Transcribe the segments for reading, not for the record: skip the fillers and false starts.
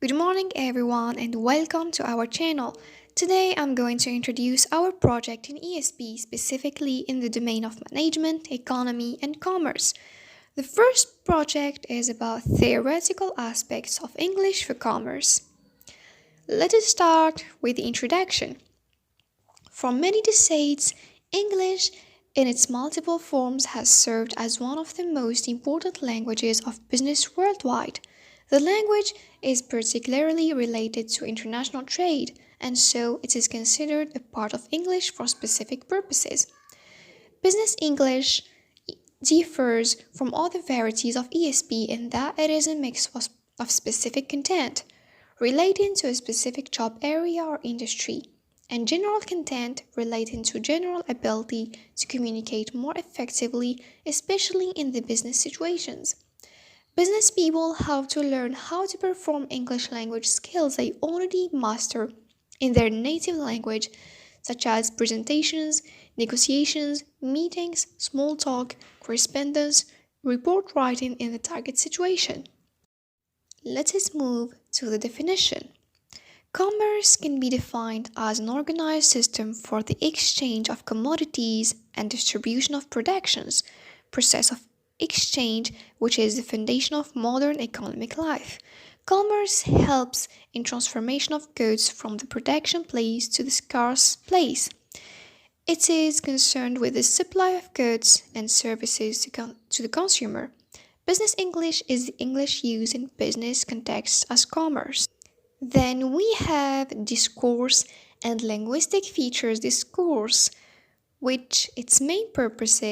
Good morning, everyone, and welcome to our channel. Today, I'm going to introduce our project in ESP, specifically in the domain of management, economy, and commerce. The first project is about theoretical aspects of English for commerce. Let us start with the introduction. For many decades, English in its multiple forms has served as one of the most important languages of business worldwide. The language is particularly related to international trade, and so it is considered a part of English for specific purposes. Business English differs from other varieties of ESP in that it is a mix of specific content relating to a specific job area or industry, and general content relating to general ability to communicate more effectively, especially in the business situations. Business people have to learn how to perform English language skills they already master in their native language, such as presentations, negotiations, meetings, small talk, correspondence, report writing in the target situation. Let us move to the definition. Commerce can be defined as an organized system for the exchange of commodities and distribution of productions, process of exchange which is the foundation of modern economic life. Commerce helps in transformation of goods from the production place to the scarce place. It is concerned with the supply of goods and services to the consumer. Business English is the English used in business contexts as commerce. Then we have discourse and linguistic features discourse, which its main purpose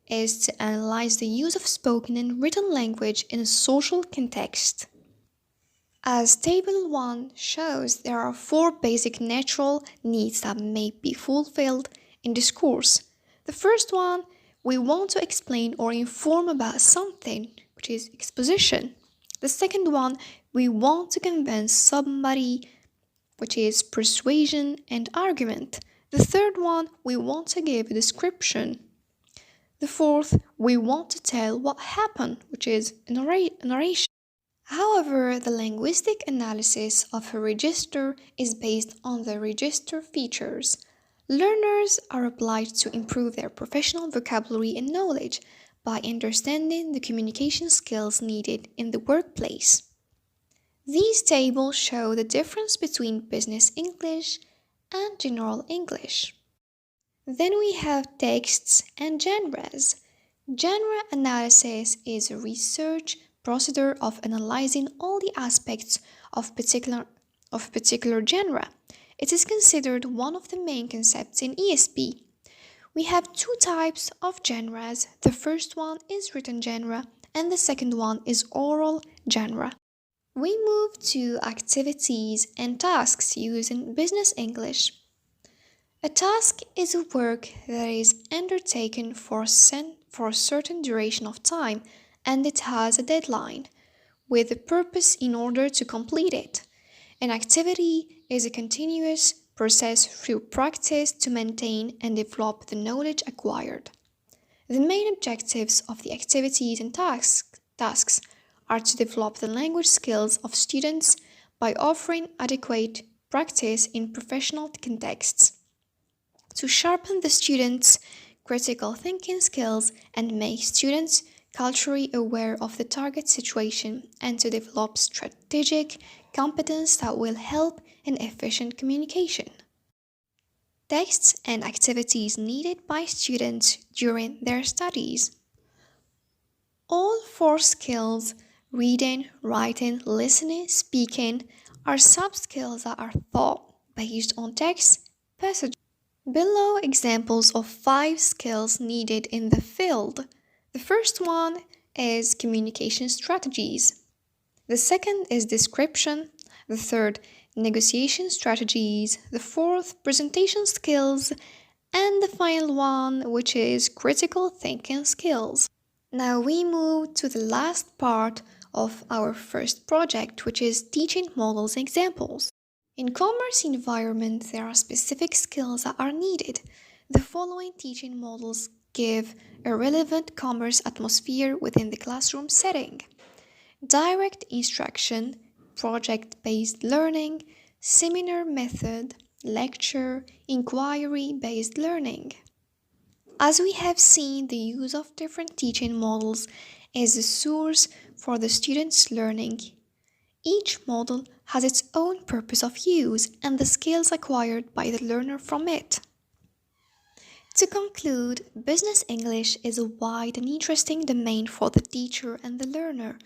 is to analyze the use of spoken and written language in a social context. As Table 1 shows, there are four basic natural needs that may be fulfilled in discourse. The first one, we want to explain or inform about something, which is exposition. The second one, we want to convince somebody, which is persuasion and argument. The third one, we want to give a description. The fourth, we want to tell what happened, which is a narration. However, the linguistic analysis of a register is based on the register features. Learners are obliged to improve their professional vocabulary and knowledge by understanding the communication skills needed in the workplace. These tables show the difference between business English and general English. Then we have texts and genres. Genre analysis is a research procedure of analyzing all the aspects of particular genre. It is considered one of the main concepts in ESP. We have two types of genres. The first one is written genre and the second one is oral genre. We move to activities and tasks used in business English. A task is a work that is undertaken for a certain duration of time and it has a deadline, with a purpose in order to complete it. An activity is a continuous process through practice to maintain and develop the knowledge acquired. The main objectives of the activities and tasks are to develop the language skills of students by offering adequate practice in professional contexts, to sharpen the students' critical thinking skills and make students culturally aware of the target situation, and to develop strategic competence that will help in efficient communication. Texts and activities needed by students during their studies. All four skills, reading, writing, listening, speaking, are sub-skills that are taught based on text passages. Below examples of 5 skills needed in the field. The first one is communication strategies. The second is description. The third, negotiation strategies. The fourth, presentation skills. And the final one, which is critical thinking skills. Now we move to the last part of our first project, which is teaching models examples. In commerce environment, there are specific skills that are needed. The following teaching models give a relevant commerce atmosphere within the classroom setting. Direct instruction, project-based learning, seminar method, lecture, inquiry-based learning. As we have seen, the use of different teaching models is a source for the students' learning. Each model has its own purpose of use and the skills acquired by the learner from it. To conclude, business English is a wide and interesting domain for the teacher and the learner.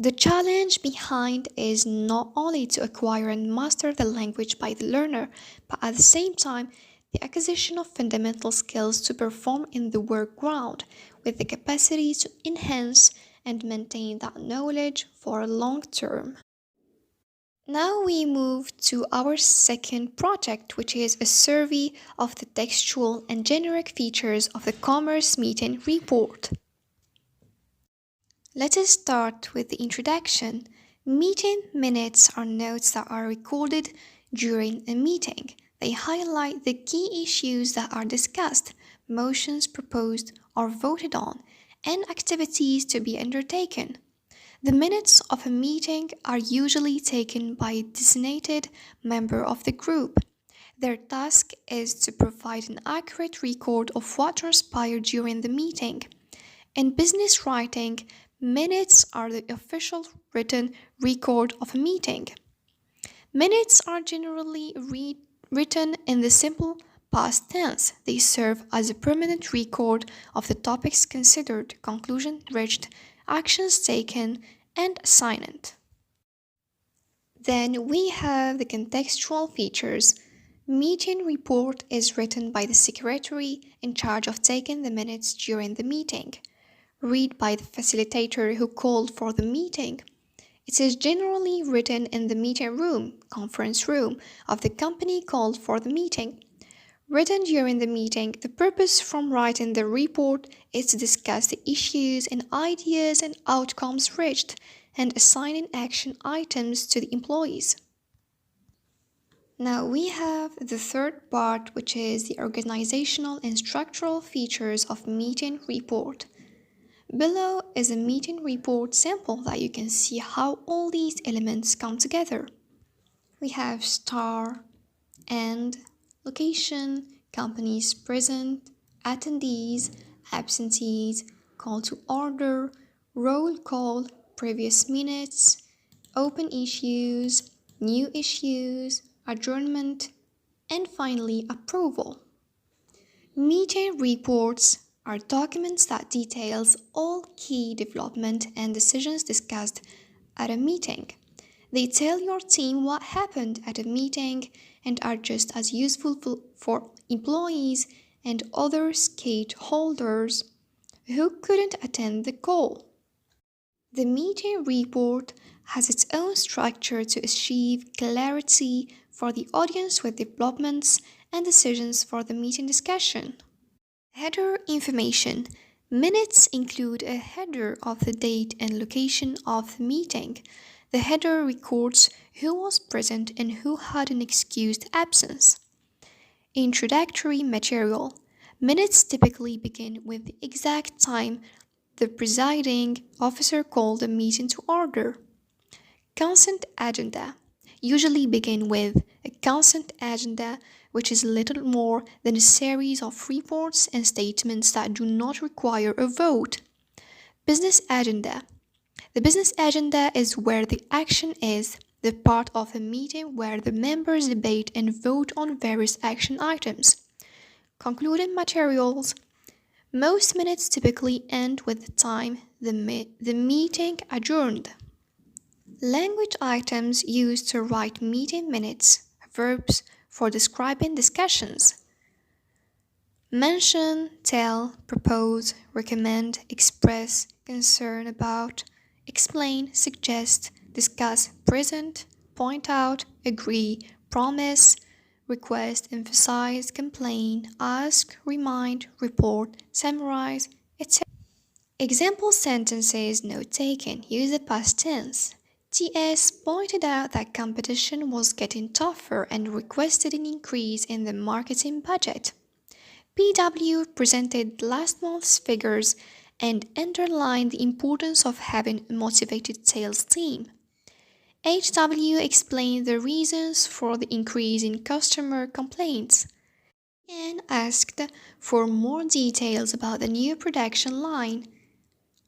The challenge behind is not only to acquire and master the language by the learner, but at the same time, the acquisition of fundamental skills to perform in the work ground with the capacity to enhance and maintain that knowledge for a long term. Now we move to our second project, which is a survey of the textual and generic features of the Commerce Meeting Report. Let us start with the introduction. Meeting minutes are notes that are recorded during a meeting. They highlight the key issues that are discussed, motions proposed or voted on, and activities to be undertaken. The minutes of a meeting are usually taken by a designated member of the group. Their task is to provide an accurate record of what transpired during the meeting. In business writing, minutes are the official written record of a meeting. Minutes are generally written in the simple past tense. They serve as a permanent record of the topics considered, conclusion reached, actions taken, and assignment. Then we have the contextual features. Meeting report is written by the secretary in charge of taking the minutes during the meeting. Read by the facilitator who called for the meeting. It is generally written in the meeting room, conference room, of the company called for the meeting. Written during the meeting, the purpose from writing the report is to discuss the issues and ideas and outcomes reached and assigning action items to the employees. Now we have the third part, which is the organizational and structural features of meeting report. Below is a meeting report sample that you can see how all these elements come together. We have star, end, location, companies present, attendees, absentees, call to order, roll call, previous minutes, open issues, new issues, adjournment, and finally approval. Meeting reports are documents that details all key development and decisions discussed at a meeting. They tell your team what happened at a meeting and are just as useful for employees and other stakeholders who couldn't attend the call. The meeting report has its own structure to achieve clarity for the audience with developments and decisions for the meeting discussion. Header information. Minutes include a header of the date and location of the meeting. The header records who was present and who had an excused absence. Introductory material. Minutes typically begin with the exact time the presiding officer called the meeting to order. Consent agenda. Usually begin with a consent agenda, which is little more than a series of reports and statements that do not require a vote. Business agenda. The business agenda is where the action is, the part of a meeting where the members debate and vote on various action items. Concluding materials. Most minutes typically end with the time the meeting adjourned. Language items used to write meeting minutes, verbs for describing discussions. Mention, tell, propose, recommend, express, concern about, explain, suggest, discuss, present, point out, agree, promise, request, emphasize, complain, ask, remind, report, summarize, etc. Example sentences note taken. Use the past tense. TS pointed out that competition was getting tougher and requested an increase in the marketing budget. PW presented last month's figures and underlined the importance of having a motivated sales team. HW explained the reasons for the increase in customer complaints and asked for more details about the new production line.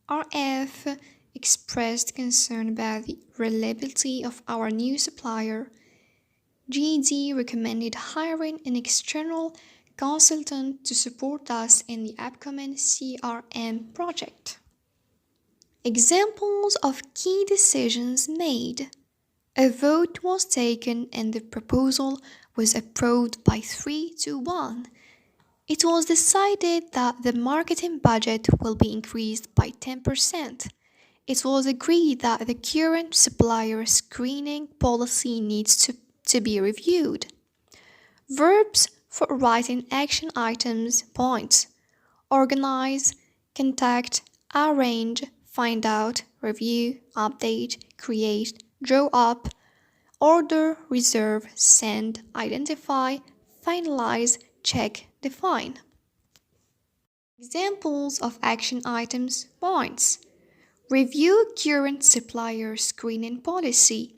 RF expressed concern about the reliability of our new supplier. GD recommended hiring an external consultant to support us in the upcoming CRM project. Examples of key decisions made. A vote was taken and the proposal was approved by 3 to 1. It was decided that the marketing budget will be increased by 10%. It was agreed that the current supplier screening policy needs to be reviewed. Verbs for writing action items points. Organize, contact, arrange, find out, review, update, create, draw up, order, reserve, send, identify, finalize, check, define. Examples of action items points. Review current supplier screening policy.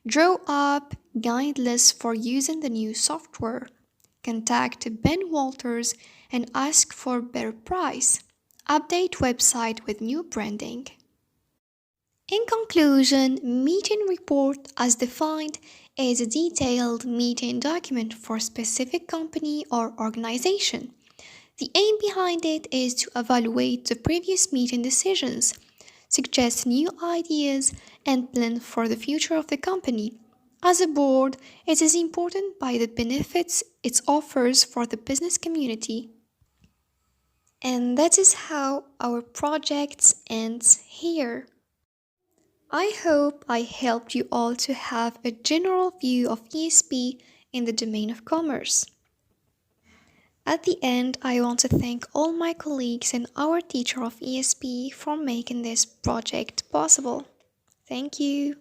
Draw up guide lists for using the new software. Contact Ben Walters and ask for better price. Update website with new branding. In conclusion, meeting report as defined is a detailed meeting document for a specific company or organization. The aim behind it is to evaluate the previous meeting decisions, suggest new ideas, and plan for the future of the company. As a board, it is important by the benefits it offers for the business community. And that is how our project ends here. I hope I helped you all to have a general view of ESP in the domain of commerce. At the end, I want to thank all my colleagues and our teacher of ESP for making this project possible. Thank you.